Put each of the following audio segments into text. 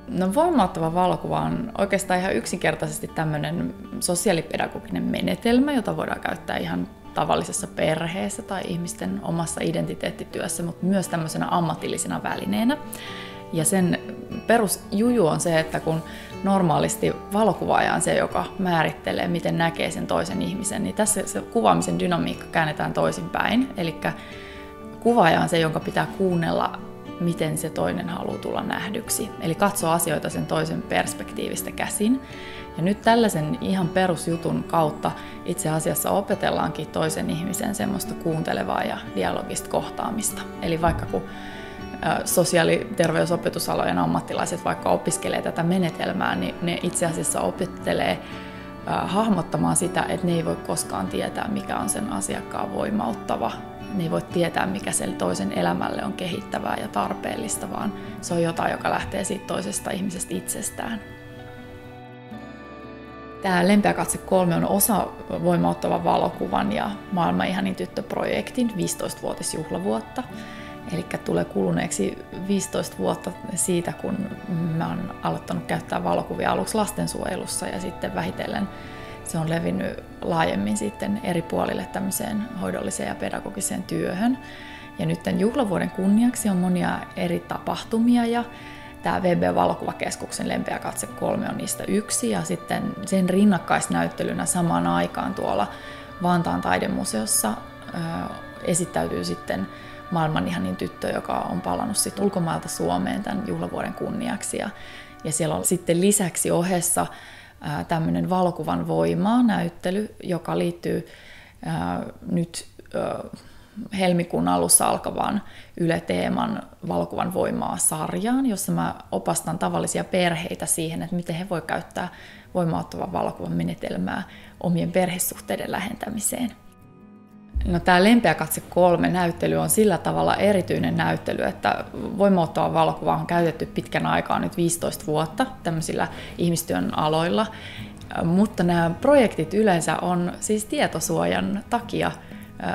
No, voimauttava valokuva on oikeastaan ihan yksinkertaisesti tämmöinen sosiaalipedagoginen menetelmä, jota voidaan käyttää ihan tavallisessa perheessä tai ihmisten omassa identiteettityössä, mutta myös tämmöisenä ammatillisena välineenä. Ja sen perusjuju on se, että kun normaalisti valokuvaaja on se, joka määrittelee, miten näkee sen toisen ihmisen, niin tässä se kuvaamisen dynamiikka käännetään toisinpäin. Eli kuvaaja on se, jonka pitää kuunnella, miten se toinen haluaa tulla nähdyksi. Eli katsoa asioita sen toisen perspektiivistä käsin. Ja nyt tällaisen ihan perusjutun kautta itse asiassa opetellaankin toisen ihmisen semmoista kuuntelevaa ja dialogista kohtaamista. Eli vaikka kun sosiaali- ja terveysopetusalojen ammattilaiset vaikka opiskelee tätä menetelmää, niin ne itse asiassa opettelee hahmottamaan sitä, että ne ei voi koskaan tietää, mikä on sen asiakkaan voimauttava. Ne ei voi tietää, mikä sen toisen elämälle on kehittävää ja tarpeellista, vaan se on jotain, joka lähtee siitä toisesta ihmisestä itsestään. Tämä Lempeä katse 3 on osa voimauttavan valokuvan ja Maailman ihanin tyttö-projektin 15-vuotisjuhlavuotta. Eli tulee kuluneeksi 15 vuotta siitä, kun mä oon aloittanut käyttää valokuvia aluksi lastensuojelussa ja sitten vähitellen se on levinnyt laajemmin sitten eri puolille tämmöiseen hoidolliseen ja pedagogiseen työhön. Ja nyt tämän juhlavuoden kunniaksi on monia eri tapahtumia ja tämä VB-valokuvakeskuksen Lempeä katse 3 on niistä yksi ja sitten sen rinnakkaisnäyttelynä samaan aikaan tuolla Vantaan taidemuseossa esittäytyy sitten Maailman ihanin tyttö, joka on palannut sitten ulkomailta Suomeen tämän juhlavuoden kunniaksi. Ja siellä on sitten lisäksi ohessa tämmöinen valokuvan voimaa näyttely, joka liittyy nyt helmikuun alussa alkavaan Yle Teeman valokuvan voimaa -sarjaan, jossa mä opastan tavallisia perheitä siihen, että miten he voi käyttää voimauttavan valokuvan menetelmää omien perhesuhteiden lähentämiseen. No, tämä Lempeä katse 3 näyttely on sillä tavalla erityinen näyttely, että voimauttava valokuva on käytetty pitkän aikaa, nyt 15 vuotta, tämmöisillä ihmistyön aloilla, mutta nämä projektit yleensä on siis tietosuojan takia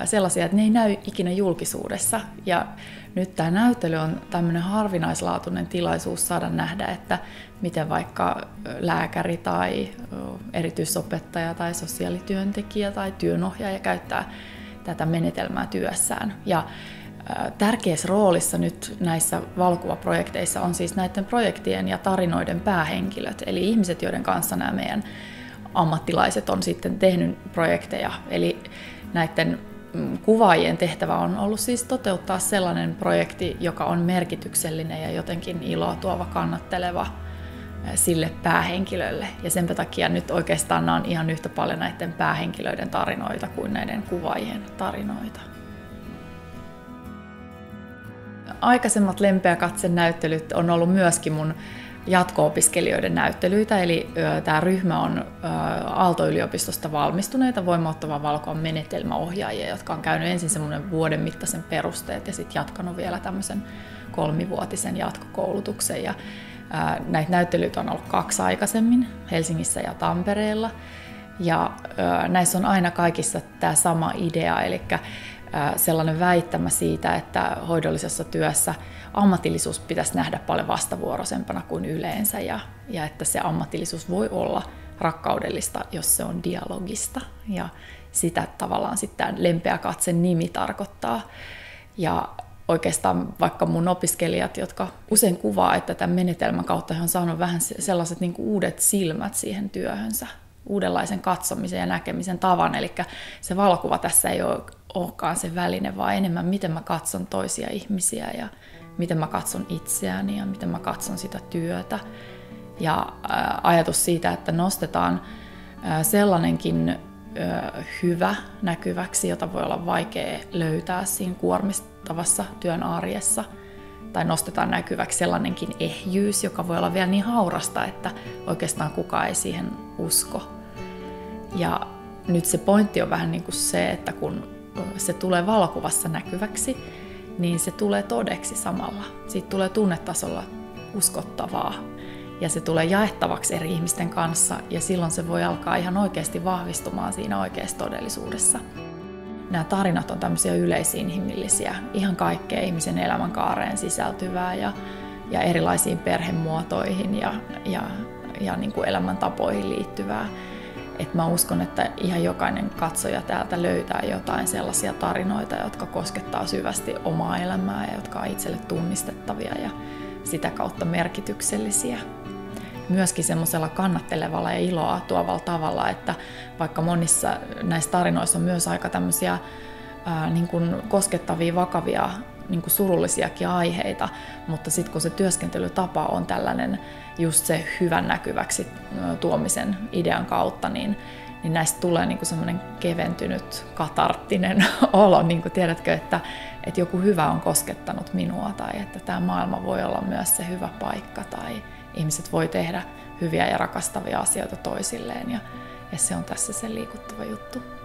sellaisia, että ne ei näy ikinä julkisuudessa. Ja nyt tämä näyttely on tämmöinen harvinaislaatuinen tilaisuus saada nähdä, että miten vaikka lääkäri tai erityisopettaja tai sosiaalityöntekijä tai työnohjaaja käyttää tätä menetelmää työssään. Ja tärkeässä roolissa nyt näissä valokuvaprojekteissa on siis näiden projektien ja tarinoiden päähenkilöt, eli ihmiset, joiden kanssa nämä meidän ammattilaiset on sitten tehnyt projekteja. Eli näiden kuvaajien tehtävä on ollut siis toteuttaa sellainen projekti, joka on merkityksellinen ja jotenkin iloa tuova, kannatteleva sille päähenkilölle. Ja sen takia nyt oikeastaan nämä on ihan yhtä paljon näiden päähenkilöiden tarinoita kuin näiden kuvaajien tarinoita. Aikaisemmat Lempeä katse -näyttelyt on ollut myöskin mun jatko-opiskelijoiden näyttelyitä, eli tämä ryhmä on Aalto-yliopistosta valmistuneita voimauttavan valokuvan menetelmäohjaajia, jotka on käynyt ensin semmoinen vuoden mittaisen perusteet ja sitten jatkanut vielä tämmöisen 3-vuotisen jatkokoulutuksen. Ja näitä näyttelyitä on ollut 2 aikaisemmin, Helsingissä ja Tampereella. Ja näissä on aina kaikissa tämä sama idea, eli sellainen väittämä siitä, että hoidollisessa työssä ammatillisuus pitäisi nähdä paljon vastavuoroisempana kuin yleensä ja että se ammatillisuus voi olla rakkaudellista, jos se on dialogista. Ja sitä tavallaan sitten tämä Lempeä katse -nimi tarkoittaa. Ja oikeastaan vaikka mun opiskelijat, jotka usein kuvaa, että tämän menetelmän kautta he on saanut vähän sellaiset niin kuin uudet silmät siihen työhönsä, uudenlaisen katsomisen ja näkemisen tavan. Eli se valokuva tässä ei olekaan se väline, vaan enemmän miten mä katson toisia ihmisiä ja miten mä katson itseäni ja miten mä katson sitä työtä. Ja ajatus siitä, että nostetaan sellainenkin hyvä näkyväksi, jota voi olla vaikea löytää siinä kuormistavassa työn arjessa. Tai nostetaan näkyväksi sellainenkin ehjyys, joka voi olla vielä niin haurasta, että oikeastaan kukaan ei siihen usko. Ja nyt se pointti on vähän niin kuin se, että kun se tulee valokuvassa näkyväksi, niin se tulee todeksi samalla. Siitä tulee tunnetasolla uskottavaa ja se tulee jaettavaksi eri ihmisten kanssa ja silloin se voi alkaa ihan oikeasti vahvistumaan siinä oikeassa todellisuudessa. Nämä tarinat on tämmöisiä yleisinhimillisiä, ihan kaikkea ihmisen elämänkaareen sisältyvää ja ja erilaisiin perhemuotoihin ja niin kuin elämäntapoihin liittyvää. Et mä uskon, että ihan jokainen katsoja täältä löytää jotain sellaisia tarinoita, jotka koskettaa syvästi omaa elämää ja jotka on itselle tunnistettavia ja sitä kautta merkityksellisiä. Myöskin semmoisella kannattelevalla ja iloa tuovalla tavalla, että vaikka monissa näissä tarinoissa on myös aika tämmöisiä niin kuin koskettavia, vakavia, niin kuin surullisiakin aiheita, mutta sitten kun se työskentelytapa on tällainen just se hyvän näkyväksi tuomisen idean kautta, niin näistä tulee niin kuin semmoinen keventynyt, katarttinen olo, niin kuin tiedätkö, että joku hyvä on koskettanut minua tai että tämä maailma voi olla myös se hyvä paikka tai ihmiset voi tehdä hyviä ja rakastavia asioita toisilleen ja se on tässä se liikuttava juttu.